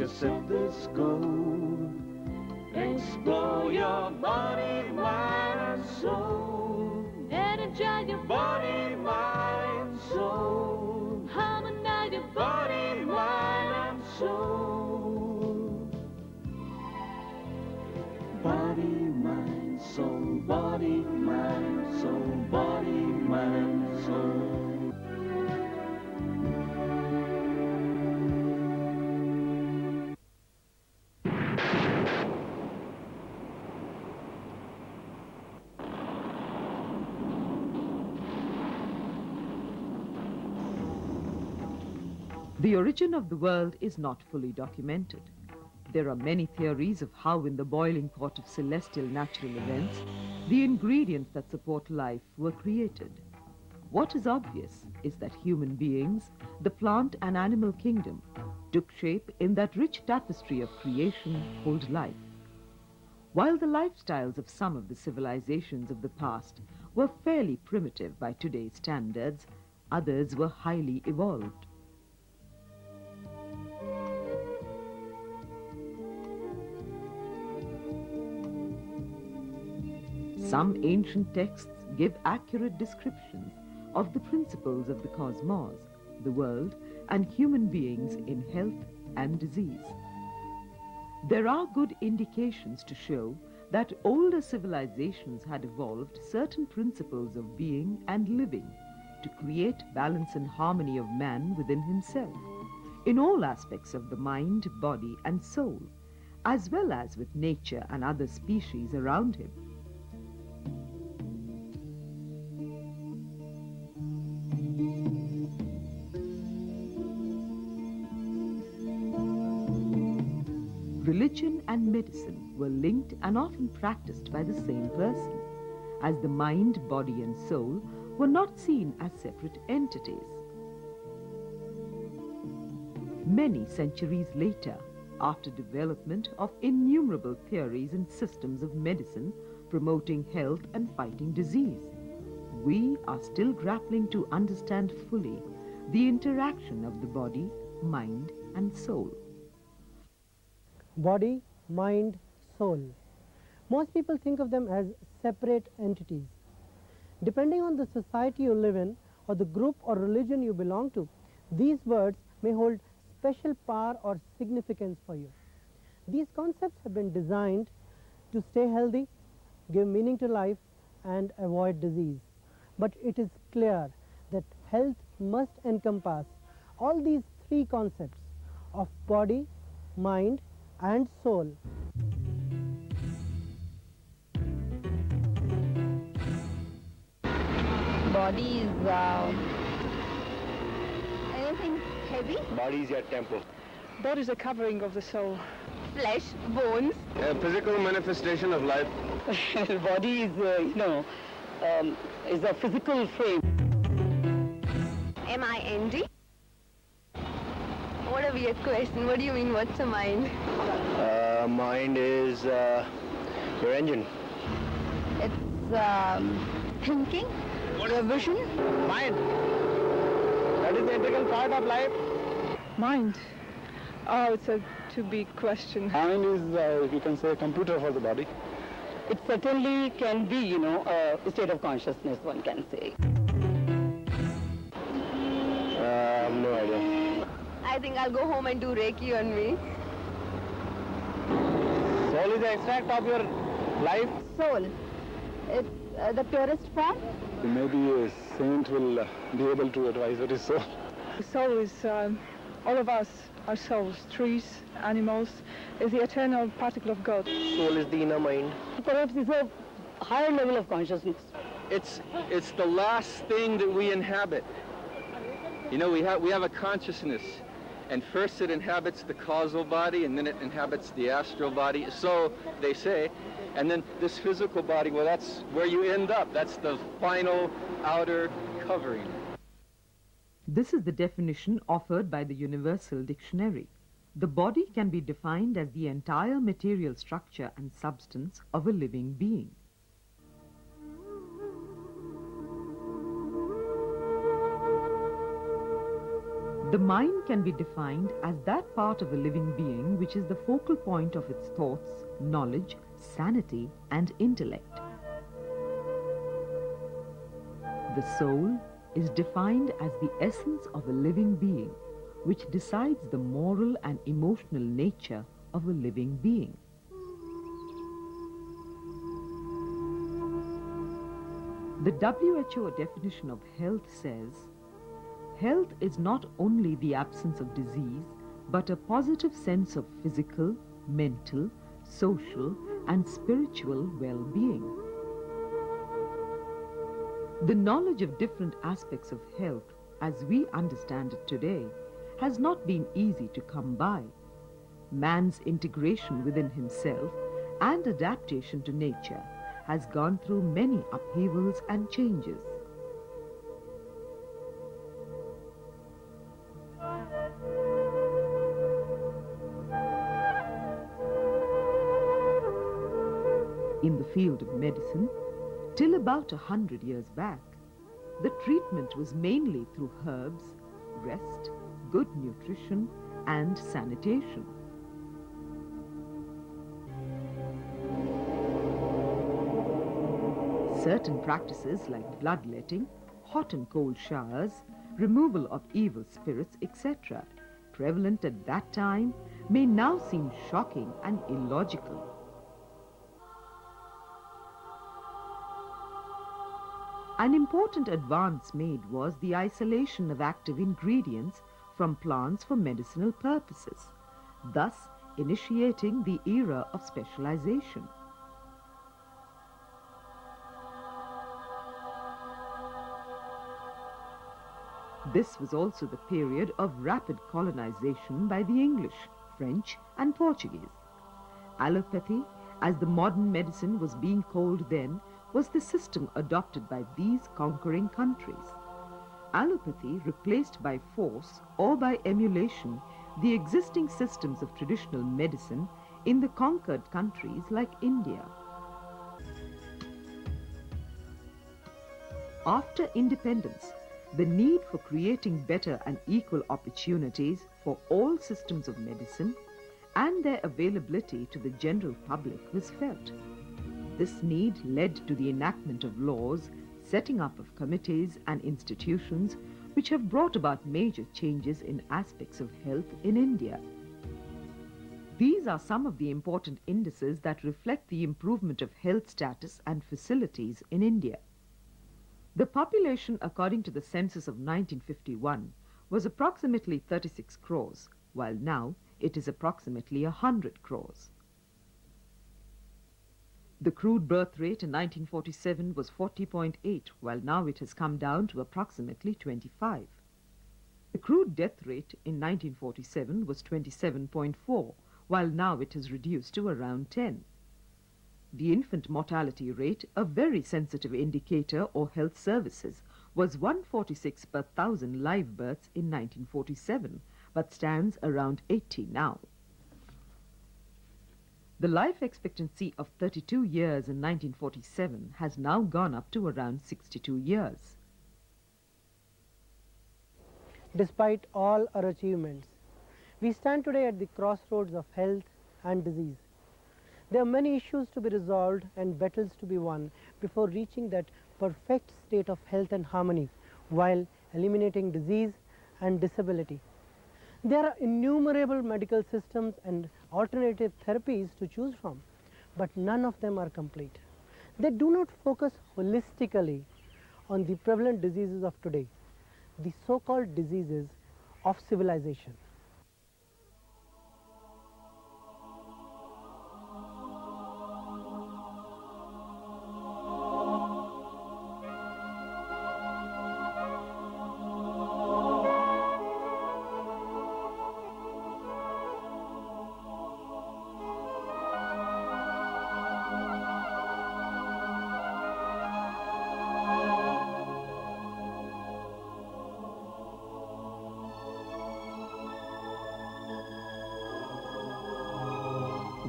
your stethoscope. Explore your body, mind, and soul. Energize your Body, mind, and soul. harmonize your Body, mind, and soul. Body, mind, soul. Body, mind, soul. Body, mind, soul. The origin of the world is not fully documented. There are many theories of how, in the boiling pot of celestial natural events, the ingredients that support life were created. What is obvious is that human beings, the plant and animal kingdom, took shape in that rich tapestry of creation called life. While the lifestyles of some of the civilizations of the past were fairly primitive by today's standards, others were highly evolved. Some ancient texts give accurate descriptions of the principles of the cosmos, the world, and human beings in health and disease. There are good indications to show that older civilizations had evolved certain principles of being and living to create balance and harmony of man within himself, in all aspects of the mind, body, and soul, as well as with nature and other species around him. Religion and medicine were linked and often practiced by the same person, as the mind, body, and soul were not seen as separate entities. Many centuries later, after development of innumerable theories and systems of medicine promoting health and fighting disease, we are still grappling to understand fully the interaction of the body, mind, and soul. Body, mind, soul. Most people think of them as separate entities. Depending on the society you live in or the group or religion you belong to, these words may hold special power or significance for you. These concepts have been designed to stay healthy, give meaning to life, and avoid disease. But it is clear that health must encompass all these three concepts of body, mind, and soul. Body is anything heavy? Body is your temple. Body is a covering of the soul. Flesh, bones. A physical manifestation of life. Body is, is a physical frame. M-I-N-D? What a weird question. What do you mean, what's a mind? Mind is your engine. It's thinking, your vision. Mind. That is the integral part of life. Mind. Oh, it's a too big question. Mind is, you can say, a computer for the body. It certainly can be, a state of consciousness, one can say. I have no idea. I think I'll go home and do Reiki on me. Soul is the extract of your life. Soul. It's the purest form. Maybe a saint will be able to advise what is soul. The soul is all of us, our souls, trees, animals, is the eternal particle of God. Soul is the inner mind. Perhaps it's a higher level of consciousness. It's the last thing that we inhabit. You know, we have a consciousness, and first it inhabits the causal body, and then it inhabits the astral body, so they say, and then this physical body, well, that's where you end up. That's the final outer covering. This is the definition offered by the Universal Dictionary. The body can be defined as the entire material structure and substance of a living being. The mind can be defined as that part of a living being which is the focal point of its thoughts, knowledge, sanity, and intellect. The soul is defined as the essence of a living being, which decides the moral and emotional nature of a living being. The WHO definition of health says, health is not only the absence of disease, but a positive sense of physical, mental, social, and spiritual well-being. The knowledge of different aspects of health, as we understand it today, has not been easy to come by. Man's integration within himself and adaptation to nature has gone through many upheavals and changes. In the field of medicine, till about 100 years back, the treatment was mainly through herbs, rest, good nutrition, and sanitation. Certain practices like bloodletting, hot and cold showers, removal of evil spirits, etc., prevalent at that time, may now seem shocking and illogical. An important advance made was the isolation of active ingredients from plants for medicinal purposes, thus initiating the era of specialization. This was also the period of rapid colonization by the English, French, and Portuguese. Allopathy, as the modern medicine was being called then, was the system adopted by these conquering countries. Allopathy replaced by force or by emulation the existing systems of traditional medicine in the conquered countries like India. After independence, the need for creating better and equal opportunities for all systems of medicine and their availability to the general public was felt. This need led to the enactment of laws, setting up of committees and institutions which have brought about major changes in aspects of health in India. These are some of the important indices that reflect the improvement of health status and facilities in India. The population, according to the census of 1951, was approximately 36 crores, while now it is approximately 100 crores. The crude birth rate in 1947 was 40.8, while now it has come down to approximately 25. The crude death rate in 1947 was 27.4, while now it is reduced to around 10. The infant mortality rate, a very sensitive indicator of health services, was 146 per 1,000 live births in 1947, but stands around 80 now. The life expectancy of 32 years in 1947 has now gone up to around 62 years. Despite all our achievements, we stand today at the crossroads of health and disease. There are many issues to be resolved and battles to be won before reaching that perfect state of health and harmony while eliminating disease and disability. There are innumerable medical systems and alternative therapies to choose from, but none of them are complete. They do not focus holistically on the prevalent diseases of today, the so-called diseases of civilization.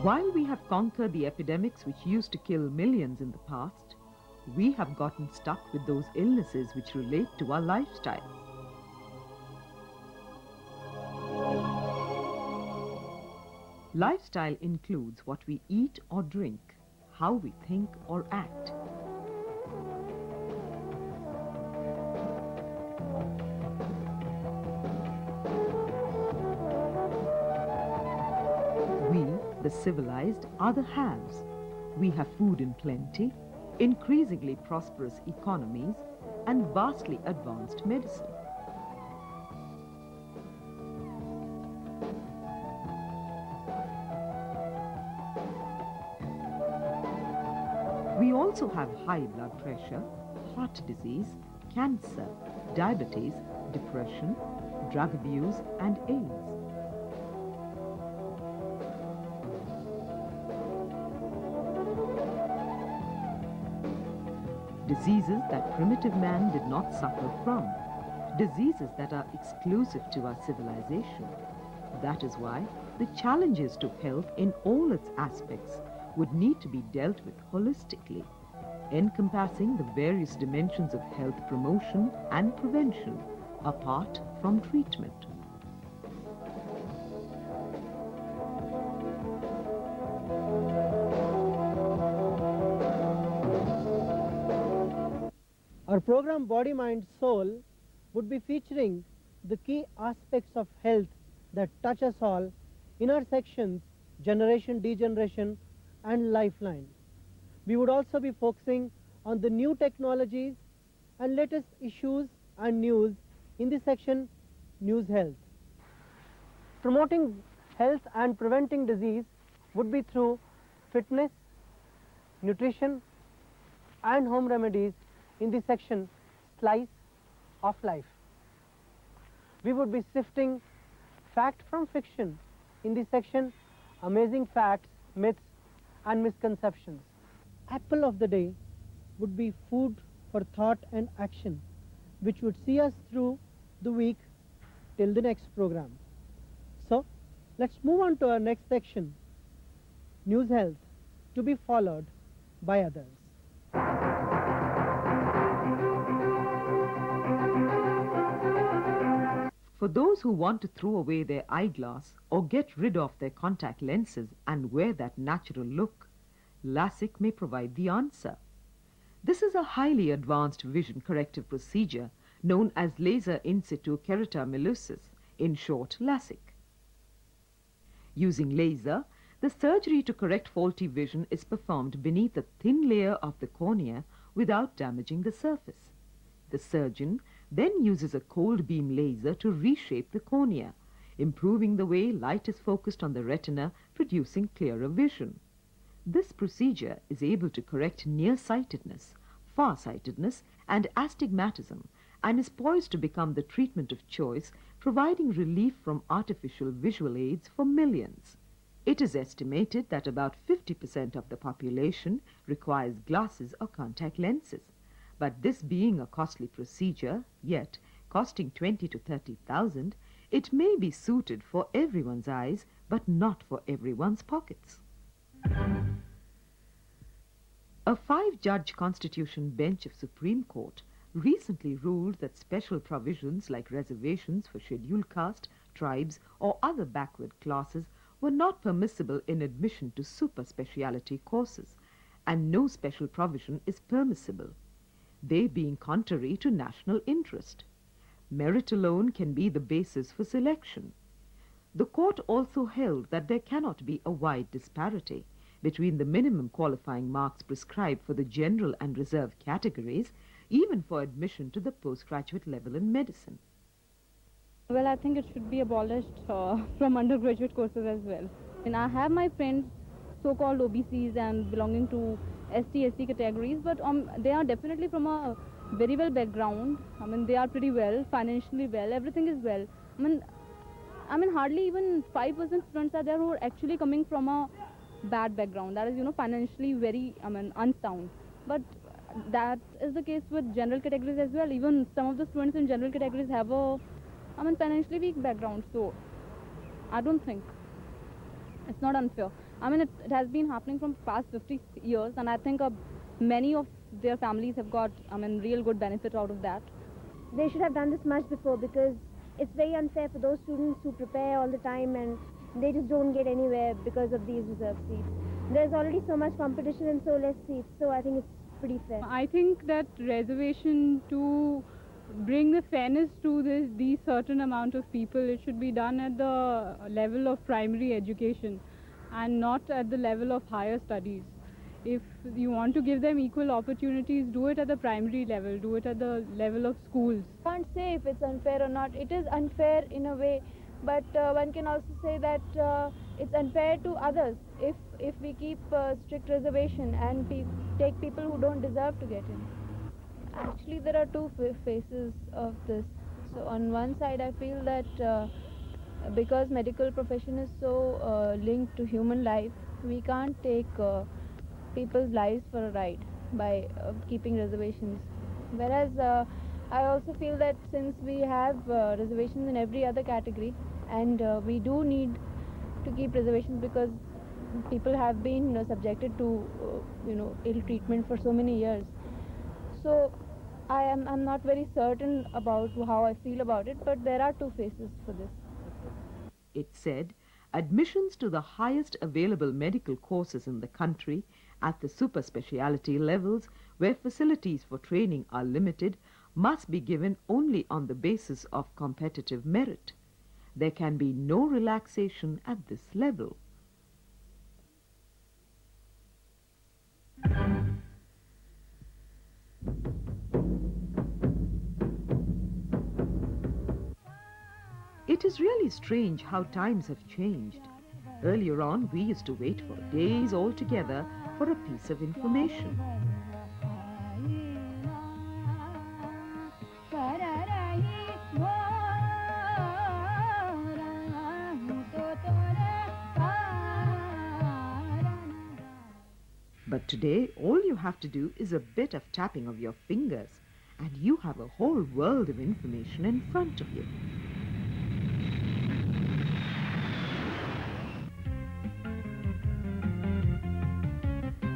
While we have conquered the epidemics which used to kill millions in the past, we have gotten stuck with those illnesses which relate to our lifestyle. Lifestyle includes what we eat or drink, how we think or act. We, the civilized, are the haves. We have food in plenty, increasingly prosperous economies, and vastly advanced medicine. We also have high blood pressure, heart disease, cancer, diabetes, depression, drug abuse, and AIDS. Diseases that primitive man did not suffer from. Diseases that are exclusive to our civilization. That is why the challenges to health in all its aspects would need to be dealt with holistically, encompassing the various dimensions of health promotion and prevention, apart from treatment. Our program Body, Mind, Soul would be featuring the key aspects of health that touch us all in our sections Generation, Degeneration and Lifeline. We would also be focusing on the new technologies and latest issues and news in the section News Health. Promoting health and preventing disease would be through fitness, nutrition and home remedies in the section Slice of Life. We would be sifting fact from fiction in the section Amazing Facts, Myths and Misconceptions. Apple of the day would be food for thought and action, which would see us through the week till the next program. So, let's move on to our next section, News Health, to be followed by others. For those who want to throw away their eyeglass or get rid of their contact lenses and wear that natural look, LASIK may provide the answer. This is a highly advanced vision corrective procedure known as laser in situ keratomileusis, in short LASIK. Using laser, the surgery to correct faulty vision is performed beneath a thin layer of the cornea without damaging the surface. The surgeon then uses a cold beam laser to reshape the cornea, improving the way light is focused on the retina, producing clearer vision. This procedure is able to correct nearsightedness, farsightedness, and astigmatism, and is poised to become the treatment of choice, providing relief from artificial visual aids for millions. It is estimated that about 50% of the population requires glasses or contact lenses. But this being a costly procedure, yet costing 20 to 30,000, it may be suited for everyone's eyes, but not for everyone's pockets. A 5-judge Constitution bench of Supreme Court recently ruled that special provisions like reservations for scheduled caste, tribes, or other backward classes were not permissible in admission to super speciality courses, and no special provision is permissible, they being contrary to national interest. Merit alone can be the basis for selection. The court also held that there cannot be a wide disparity between the minimum qualifying marks prescribed for the general and reserve categories, even for admission to the postgraduate level in medicine. Well, I think it should be abolished from undergraduate courses as well. And I have my friends, so-called OBCs and belonging to ST, SC categories, but they are definitely from a very well background. I mean, they are pretty well, financially well, everything is well. I mean, hardly even 5% students are there who are actually coming from a bad background. That is, financially very, unsound. But that is the case with general categories as well. Even some of the students in general categories have a, financially weak background. So, I don't think it's not unfair. I mean, it has been happening from past 50 years, and I think many of their families have got, real good benefit out of that. They should have done this much before, because it's very unfair for those students who prepare all the time and they just don't get anywhere because of these reserved seats. There's already so much competition and so less seats, so I think it's pretty fair. I think that reservation to bring the fairness to these certain amount of people, it should be done at the level of primary education and not at the level of higher studies. If you want to give them equal opportunities, do it at the primary level, do it at the level of schools. I can't say if it's unfair or not. It is unfair in a way, but one can also say that it's unfair to others if we keep strict reservation and take people who don't deserve to get in. Actually, there are two faces of this. So on one side, I feel that because medical profession is so linked to human life, we can't take people's lives for a ride by keeping reservations. Whereas I also feel that since we have reservations in every other category, and we do need to keep reservations because people have been subjected to ill treatment for so many years. So I'm not very certain about how I feel about it, but there are two faces for this. It said, admissions to the highest available medical courses in the country at the super speciality levels, where facilities for training are limited, must be given only on the basis of competitive merit. There can be no relaxation at this level. It is really strange how times have changed. Earlier on, we used to wait for days altogether for a piece of information. But today, all you have to do is a bit of tapping of your fingers, and you have a whole world of information in front of you.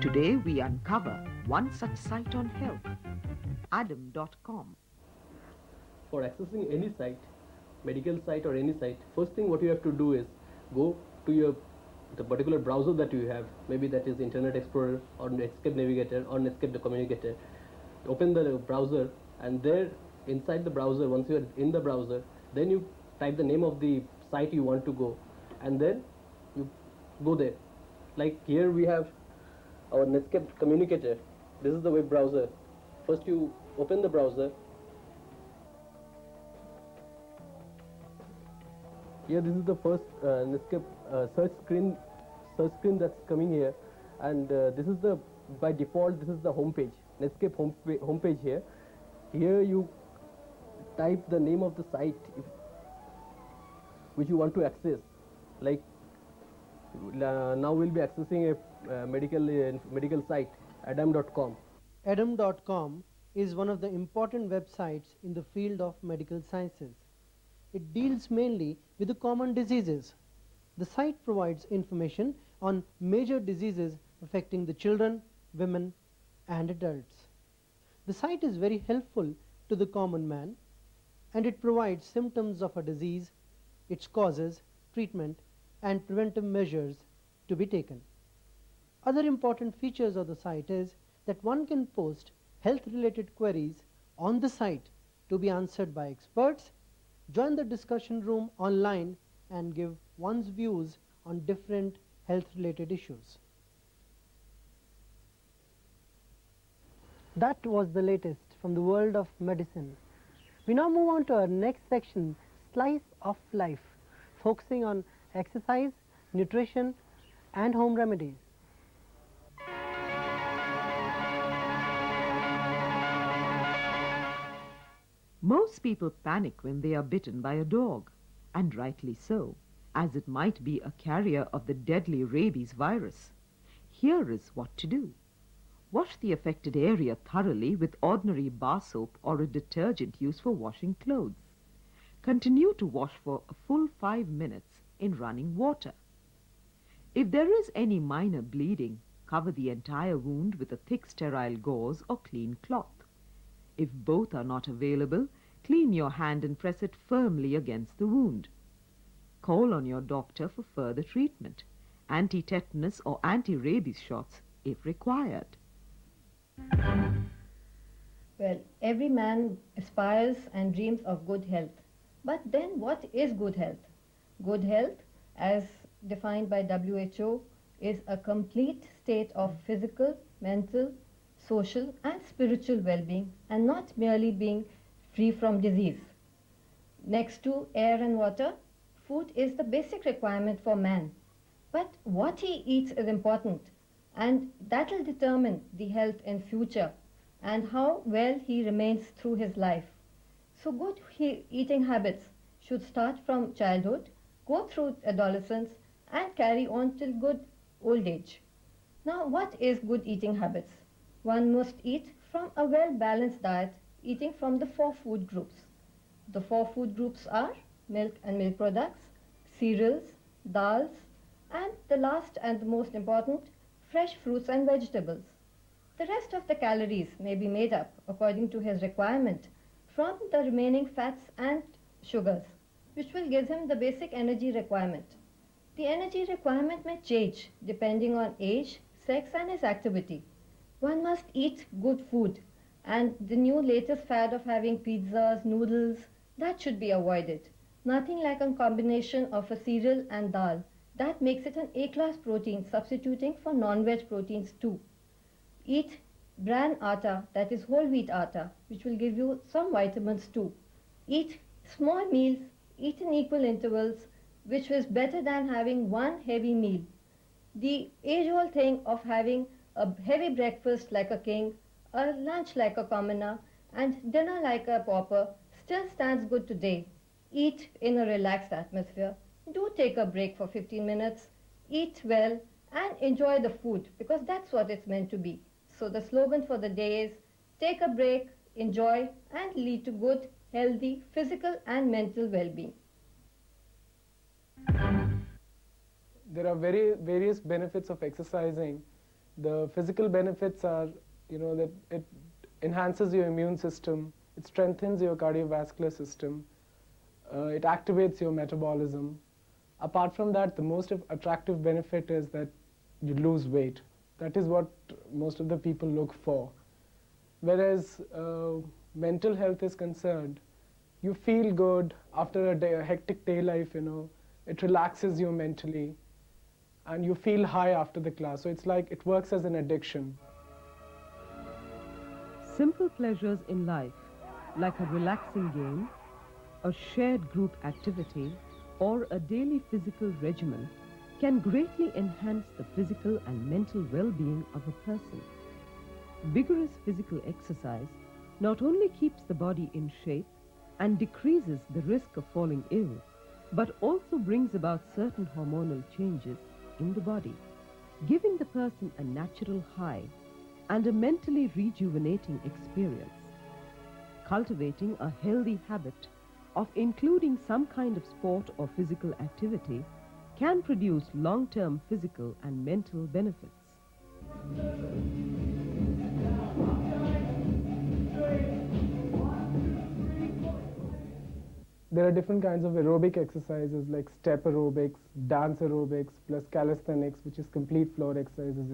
Today we uncover one such site on health, Adam.com. For accessing any site, medical site or any site, first thing what you have to do is go to the particular browser that you have, maybe that is Internet Explorer or Netscape Navigator or Netscape the Communicator. Open the browser, and there inside the browser, once you are in the browser, then you type the name of the site you want to go, and then you go there. Like here we have our Netscape Communicator. This is the web browser. First you open the browser. Here this is the first Netscape search screen that's coming here, and this is the, by default, this is the home page, Netscape home page here. Here you type the name of the site which you want to access. Like now we'll be accessing a medical site, Adam.com. Adam.com is one of the important websites in the field of medical sciences. It deals mainly with the common diseases. The site provides information on major diseases affecting the children, women, and adults. The site is very helpful to the common man, and it provides symptoms of a disease, its causes, treatment, and preventive measures to be taken. Other important features of the site is that one can post health-related queries on the site to be answered by experts, join the discussion room online, and give one's views on different health-related issues. That was the latest from the world of medicine. We now move on to our next section, Slice of Life, focusing on exercise, nutrition, and home remedies. Most people panic when they are bitten by a dog, and rightly so, as it might be a carrier of the deadly rabies virus. Here is what to do. Wash the affected area thoroughly with ordinary bar soap or a detergent used for washing clothes. Continue to wash for a full 5 minutes in running water. If there is any minor bleeding, cover the entire wound with a thick sterile gauze or clean cloth. If both are not available, clean your hand and press it firmly against the wound. Call on your doctor for further treatment. Anti-tetanus or anti-rabies shots if required. Well, every man aspires and dreams of good health. But then what is good health? Good health, as defined by WHO, is a complete state of physical, mental, social and spiritual well-being, and not merely being free from disease. Next to air and water, food is the basic requirement for man. But what he eats is important, and that will determine the health in future and how well he remains through his life. So good eating habits should start from childhood, go through adolescence and carry on till good old age. Now, what is good eating habits? One must eat from a well-balanced diet, eating from the 4 food groups. The 4 food groups are milk and milk products, cereals, dals, and the last and the most important, fresh fruits and vegetables. The rest of the calories may be made up according to his requirement from the remaining fats and sugars, which will give him the basic energy requirement. The energy requirement may change depending on age, sex and his activity. One must eat good food, and the new latest fad of having pizzas, noodles, that should be avoided. Nothing like a combination of a cereal and dal. That makes it an A-class protein, substituting for non-veg proteins too. Eat bran atta, that is whole wheat atta, which will give you some vitamins too. Eat small meals, eat in equal intervals, which is better than having one heavy meal. The age-old thing of having a heavy breakfast like a king, a lunch like a commoner, and dinner like a pauper still stands good today. Eat in a relaxed atmosphere. Do take a break for 15 minutes. Eat well and enjoy the food, because that's what it's meant to be. So the slogan for the day is, take a break, enjoy, and lead to good, healthy, physical and mental well-being. There are various benefits of exercising. The physical benefits are, that it enhances your immune system, it strengthens your cardiovascular system, it activates your metabolism. Apart from that, the most attractive benefit is that you lose weight. That is what most of the people look for. Whereas mental health is concerned, you feel good after a hectic day life, it relaxes you mentally, and you feel high after the class. So it's like it works as an addiction. Simple pleasures in life, like a relaxing game, a shared group activity, or a daily physical regimen, can greatly enhance the physical and mental well-being of a person. Vigorous physical exercise not only keeps the body in shape and decreases the risk of falling ill, but also brings about certain hormonal changes in the body, giving the person a natural high and a mentally rejuvenating experience. Cultivating a healthy habit of including some kind of sport or physical activity can produce long-term physical and mental benefits. There are different kinds of aerobic exercises like step aerobics, dance aerobics, plus calisthenics, which is complete floor exercises,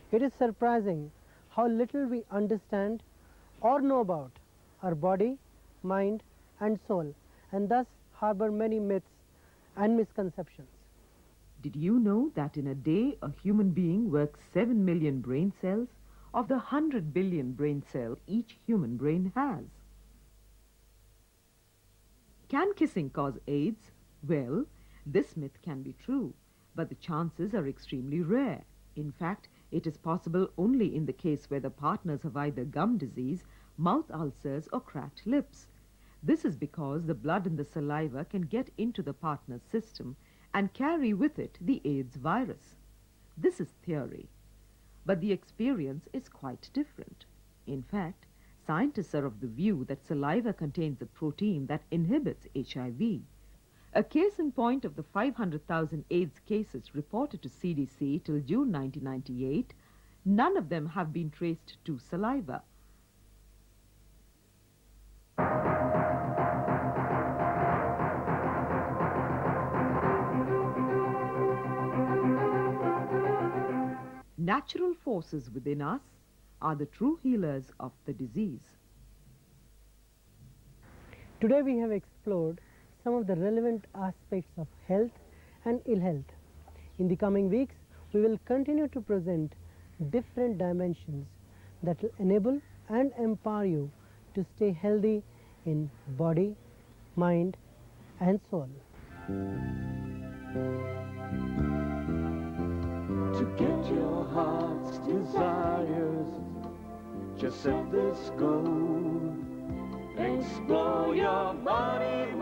It is surprising how little we understand or know about our body, mind and soul, and thus harbor many myths and misconceptions. Did you know that in a day a human being works 7 million brain cells of the 100 billion brain cells each human brain has? Can kissing cause AIDS? Well, this myth can be true, but the chances are extremely rare. In fact, it is possible only in the case where the partners have either gum disease, mouth ulcers or cracked lips. This is because the blood in the saliva can get into the partner's system and carry with it the AIDS virus. This is theory. But the experience is quite different. In fact, scientists are of the view that saliva contains a protein that inhibits HIV. A case in point of the 500,000 AIDS cases reported to CDC till June 1998, none of them have been traced to saliva. Natural forces within us are the true healers of the disease. Today we have explored some of the relevant aspects of health and ill health. In the coming weeks, we will continue to present different dimensions that will enable and empower you to stay healthy in body, mind, and soul. To get your heart's desires, just set this goal. Explore your body,